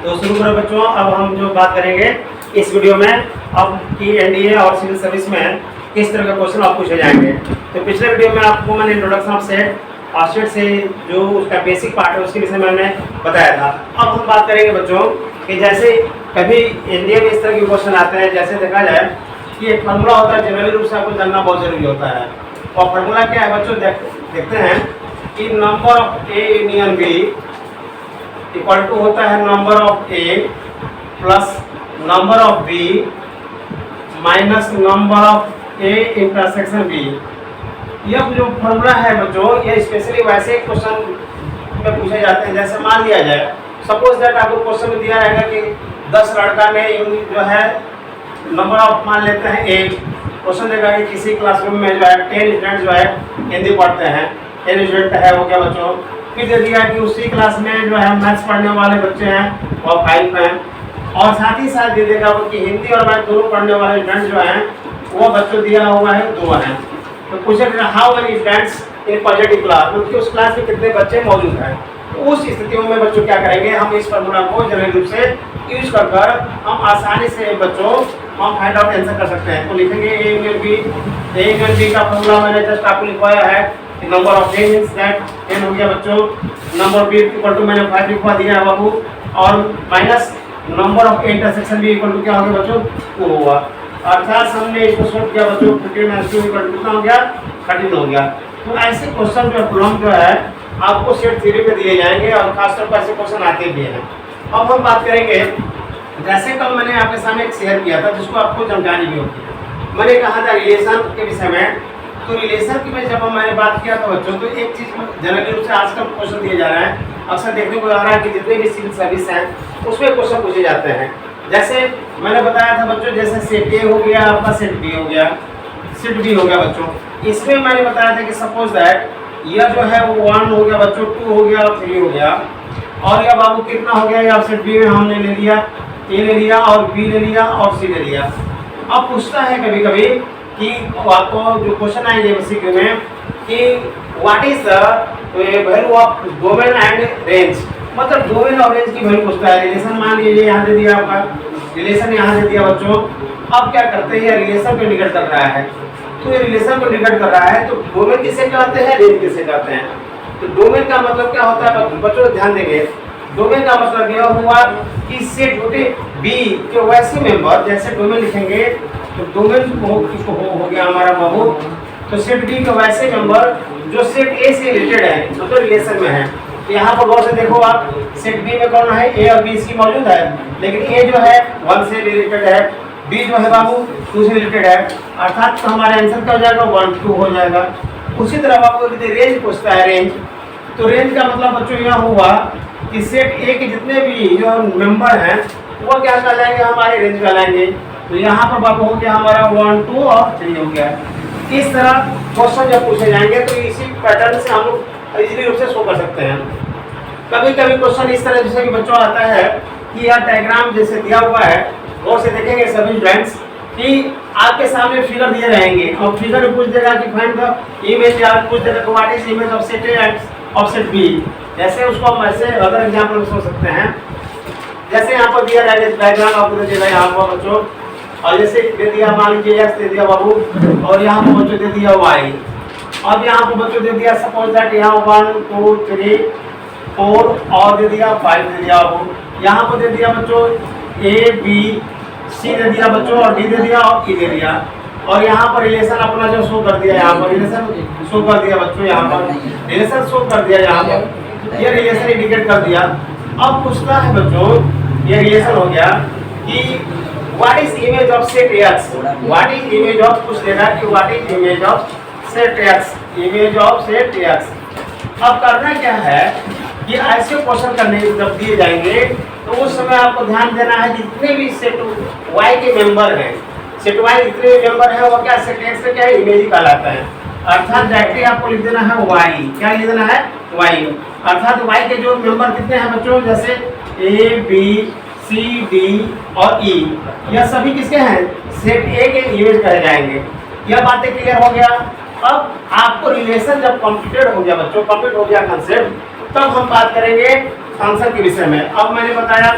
तो शुरू करो बच्चों। अब हम जो बात करेंगे इस वीडियो में अब कि एनडीए और सिविल सर्विस में किस तरह के क्वेश्चन आप पूछे जाएंगे। तो पिछले वीडियो में आपको मैंने इंट्रोडक्शन ऑफ सेट और सेट से जो उसका बेसिक पार्ट है उसके विषय में मैंने बताया था। अब हम बात करेंगे बच्चों कि जैसे कभी एनडीए में इस तरह के क्वेश्चन आते हैं, जैसे देखा जाए कि एक फार्मूला होता है, जनरली रूप से आपको जानना बहुत जरूरी होता है। और फार्मूला क्या है बच्चों, देखते हैं कि number of A union B equal to होता है number of A plus number of B minus number of A intersection B. यह जो फॉर्मूला है बच्चों, ये स्पेशली वैसे क्वेश्चन में पूछे जाते हैं। जैसे मान लिया जाए, सपोज दैट आपको क्वेश्चन में दिया रहेगा कि 10 लड़का ने जो है नंबर ऑफ मान लेते हैं 8। क्वेश्चन देगा कि किसी क्लासरूम में जो है 10 स्टूडेंट जो है हिंदी पढ़ते हैं, 10 स्टूडेंट है वो क्या बच्चों। फिर दे दिया कि उसी क्लास में जो है मैथ्स पढ़ने वाले बच्चे हैं वो 5 हैं, और साथ ही साथ दे देगा कि हिंदी और मैथ दोनों पढ़ने वाले स्टूडेंट जो हैं वो बच्चों दिया हुआ है 2 हैं। तो पूछेगा how many students in positive class, मतलब उस क्लास में कितने बच्चे मौजूद हैं। तो उस स्थितियों में बच्चों क्या करेंगे, हम इस फॉर्मूला को जनरल रूप से यूज कर हम आसानी से बच्चों हम फाइंड आउट आंसर कर सकते हैं। तो लिखेंगे ए यूनियन बी का फॉर्मूला मैंने जस्ट आपको लिखवाया है। Number of A means that 10 हो गया बच्चों, नंबर बी इक्वल टू मैंने 5 लिखवा दिया है बाबू, और minus number of intersection B equal to क्या हो गया बच्चों 2 हुआ। अर्थात हमने इसको सॉल्व किया बच्चों, 15 - 2 इक्वल टू कितना हो गया 13 हो गया। तो ऐसे क्वेश्चन जो प्रॉब्लम जो है आपको सेट थ्योरी पे दिए जाएंगे और खासतौर पर ऐसे क्वेश्चन आते भी हैं। अब हम बात करेंगे, जैसे कल मैंने आपके सामने एक शेयर किया था जिसको आपको जानकारी भी होगी। मैंने कहा था रिलेशन के विषय में। तो रिलेशन की में जब मैंने बात किया था बच्चों, तो एक चीज़ जनरली रूप से आजकल क्वेश्चन दिए जा रहे हैं, अक्सर देखने को आ रहा है कि जितने भी सिविल सर्विस हैं उसमें क्वेश्चन पूछे जाते हैं। जैसे मैंने बताया था बच्चों, जैसे सेट ए हो गया आपका, सेट बी हो गया, सेट बी हो गया बच्चों। इसमें मैंने बताया था कि सपोज दैट यह जो है वो 1 हो गया बच्चों, 2 हो गया और 3 हो गया, और यह बाबू कितना हो गया, या सेट बी में हमने ले लिया ए ले लिया और बी ले लिया और सी ले लिया। अब पूछता है कभी कभी कि आपको जो क्वेश्चन आएंगे एमसीक्यू में कि what is the value of domain and range, मतलब डोमेन और रेंज की वैल्यू पूछता है। रिलेशन मान लीजिए यहाँ दे दिया आपका, रिलेशन यहाँ दे दिया बच्चों। अब क्या करते हैं, रिलेशन को इंडिकेट कर रहा है, तो ये रिलेशन को इंडिकेट कर रहा है। तो डोमेन किसे कहते हैं, रेंज किसे कहते हैं। तो डोमेन का मतलब क्या होता है बच्चों, ध्यान देंगे। डोमेन का मतलब यह हुआ कि सेट बी के वैसे मेंबर, जैसे डोमेन लिखेंगे तो डोमेन हो गया हमारा बाबू, तो सेट बी के वैसे मेंबर जो सेट ए से रिलेटेड है, मतलब रिलेशन में है। यहाँ पर गौर से देखो आप, सेट बी में कौन है, ए और बी सी मौजूद है, लेकिन ए जो है 1 से रिलेटेड है, बी जो है बाबू 2 से रिलेटेड है, अर्थात तो हमारा आंसर क्या हो जाएगा 1 2 हो जाएगा। उसी तरह बाबू रेंज पूछता है, रेंज, तो रेंज का मतलब बच्चों यह हुआ कि सेट ए के जितने भी जो मेंबर हैं वो क्या कहलाएंगे, हमारे रेंज कहलाएंगे। तो यहाँ पर बाबू हो गया हमारा 1 2 और 3 हो गया। इस तरह क्वेश्चन जब पूछे जाएंगे तो इसी पैटर्न से हम लोग इजीली रूप से सो कर सकते हैं। कभी कभी क्वेश्चन इस तरह जैसे कि बच्चों आता है कि यह डायग्राम जैसे दिया हुआ है, और से देखेंगे सभी स्टूडेंट्स कि आपके सामने फिगर दिए रहेंगे और फिगर में पूछ देगा कि फाइंड द इमेज, या पूछ देगा what is image of set A and of set B. जैसे उसको हम ऐसे अदर एग्जांपल सोच सकते हैं। जैसे यहाँ पर दिया रहेगा डायग्राम आपको दे देगा यहाँ पर बच्चों, और जैसे दे दिया मान लीजिए एक्स दे दिया बाबू, और यहाँ पर बच्चों दे दिया वाई, अब यहाँ पर बच्चों दे दिया सपोज दैट यहाँ 1 2 3 4 और दे दिया 5 दे दिया बाबू। यहाँ पर दे दिया बच्चों ए बी सी दे दिया बच्चों, और डी दे दिया और ई दे दिया, और यहाँ पर रिलेशन अपना जो शो कर दिया, यहाँ पर रिलेशन शो कर दिया बच्चों, यहाँ पर रिलेशन शो कर दिया, यहाँ पर ये रिलेशन इंडिकेट कर दिया। अब पूछता है बच्चों, ये रिलेशन हो गया कि what is image of set x, what is image of, पूछ देगा कि what is image of set x, image of set x. अब करना क्या है कि ऐसे क्वेश्चन करने जब दिए जाएंगे तो उस समय आपको ध्यान देना है जितने भी सेट वाई के मेंबर हैं, सेट वाई जितने भी मेंबर है वो क्या सेट एक्स से क्या इमेज ही कहलाता है। अर्थात डायरेक्टली आपको लिख देना है वाई, क्या लिख देना है वाई, अर्थात वाई के जो मेंबर कितने हैं बच्चों, जैसे ए बी सी डी और ई, यह सभी किसके हैं, सेट ए के इमेज कहे जाएंगे। यह बातें क्लियर हो गया। अब आपको रिलेशन जब कंप्लीटेड हो गया बच्चों, कंप्लीट हो गया कंसेप्ट, तब हम बात करेंगे फंक्शन के विषय में। अब मैंने बताया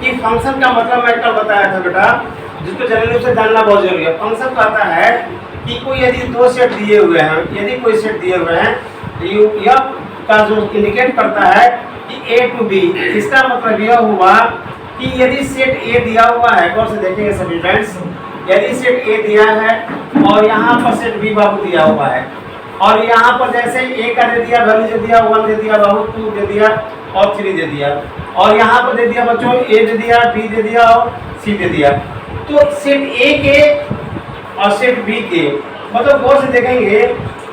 कि फंक्शन का मतलब मैं कल बताया था बेटा, जिसको जनरल रूप से जानना बहुत जरूरी है। फंक्शन कहता है कि कोई यदि दो सेट दिए हुए हैं, यदि कोई सेट दिए हुए हैं तो यह का जो इंडिकेट करता है कि ए टू बी, इसका मतलब यह हुआ कि यदि सेट ए दिया हुआ है, गौर से देखेंगे सभी फ्रेंड्स, यदि सेट ए दिया है और यहाँ पर सेट बी बाबू दिया हुआ है, और यहाँ पर जैसे ए का दे दिया वैल्यू दे दिया 1 दे दिया बाबू, 2 दे दिया और 3 दे दिया, और यहाँ पर दे दिया बच्चों ए दे दिया, बी दे दिया और सी दे दिया। तो सेट ए के और सेट बी के मतलब गौर से देखेंगे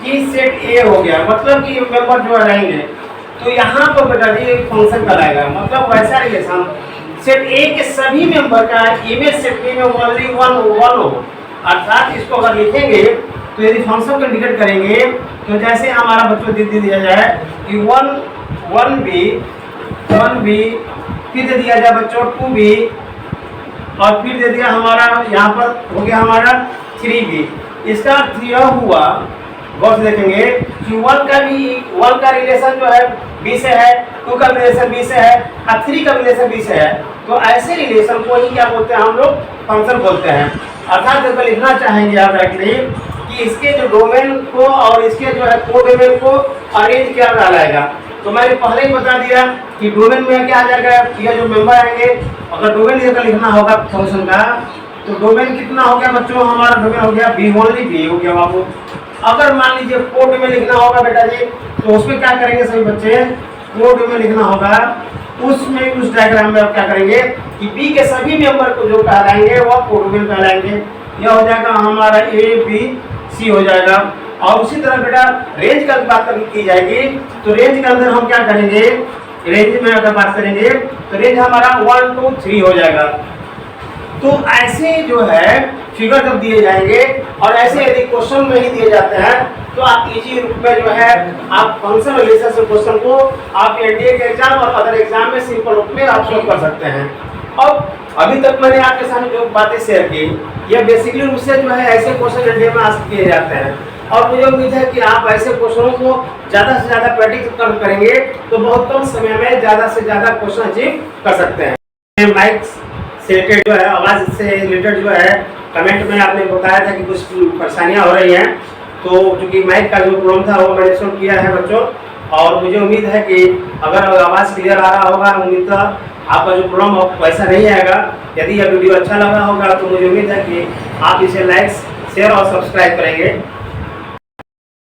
कि सेट ए हो गया, मतलब कि मेंबर जो रहेंगे, तो यहाँ पर बेटा जी फंक्शन कहलाएगा। मतलब वैसा रिलेशन सेट ए के सभी मेंबर का इमेज सेट बी में ओनली वन हो, अर्थात इसको अगर लिखेंगे तो यदि फंक्शन को इंडिकेट करेंगे तो जैसे हमारा बच्चों दे दिया जाए कि 1 बी, फिर दे दिया जाए बच्चों 2 बी, और फिर दे दिया हमारा यहाँ पर हो गया हमारा 3 बी। इसका अर्थ यह हुआ, गौर से देखेंगे कि 1 का रिलेशन जो है बी से है, 2 का रिलेशन बी से है और 3 का रिलेशन बी से है। तो ऐसे रिलेशन को ही क्या बोलते हैं हम लोग, फंक्शन बोलते हैं। अर्थात जब लिखना चाहेंगे आप डायरेक्टली कि इसके जो डोमेन को और इसके जो है को डोमेन को अरेंज क्या कहलाएगा, तो मैंने पहले ही बता दिया कि डोमेन में क्या आ जाएगा, ये जो मेंबर आएंगे, अगर डोमेन अगर लिखना होगा फंक्शन का तो डोमेन कितना हो गया बच्चों, हमारा डोमेन हो गया बी, ओनली बी हो गया बाबू। अगर मान लीजिए कोड में लिखना होगा बेटा जी, तो उसमें क्या करेंगे सभी बच्चे, कोड में लिखना होगा, उसमें उस डायग्राम में आप क्या करेंगे कि बी के सभी मेंबर को जो कहलाएंगे वह कोड में कहलाएंगे। यह हो जाएगा हमारा ए बी सी हो जाएगा। और उसी तरह बेटा रेंज का बात की जाएगी तो रेंज के अंदर हम क्या करेंगे, रेंज में अगर बात करेंगे तो रेंज हमारा 1 2 3 हो जाएगा। तो ऐसे जो है फिगर जब दिए जाएंगे और ऐसे यदि क्वेश्चन में ही दिए जाते हैं तो आप इजी रूप में जो है आप फंक्शन रिलेशन से क्वेश्चन को आप एनडीए के एग्जाम और अदर एग्जाम में सिंपल रूप में आप सॉल्व कर सकते हैं। और अभी तक मैंने आपके सामने जो बातें शेयर की, ये बेसिकली रूप से जो है ऐसे क्वेश्चन एनडीए में आज किए जाते हैं। और मुझे उम्मीद है कि आप ऐसे क्वेश्चनों को ज़्यादा से ज़्यादा प्रैक्टिस करेंगे तो बहुत कम समय में ज़्यादा से ज़्यादा क्वेश्चन अचीव कर सकते हैं। माइक से रिलेटेड जो है, आवाज़ से रिलेटेड जो है, कमेंट में आपने बताया था कि कुछ परेशानियाँ हो रही हैं, तो चूँकि माइक का जो प्रॉब्लम था वो मैंने सॉल्व किया है बच्चों। और मुझे उम्मीद है कि अगर आवाज़ क्लियर आ रहा होगा, उम्मीद था आपका जो प्रॉब्लम वैसा नहीं आएगा। यदि यह वीडियो अच्छा लगा होगा तो मुझे उम्मीद है कि आप इसे लाइक शेयर और सब्सक्राइब करेंगे।